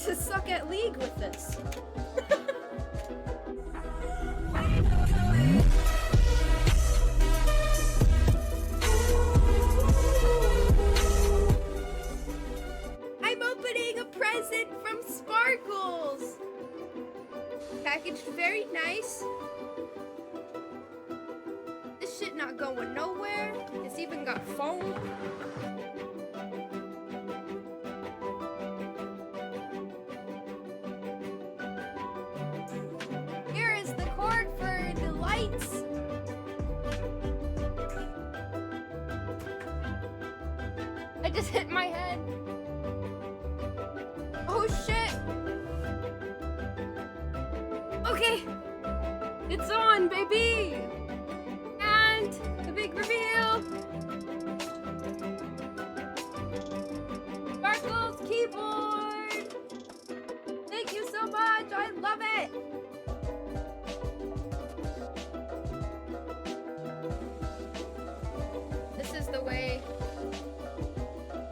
to suck at League with this. I'm opening a present from Sparkles. Packaged very nice. This shit not going nowhere. It's even got foam. Here is the cord for the lights. I just hit my head. Oh shit. Okay. It's on, baby. And the big reveal. Sparkles keyboard. Thank you so much. I love it. This is the way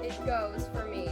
it goes for me.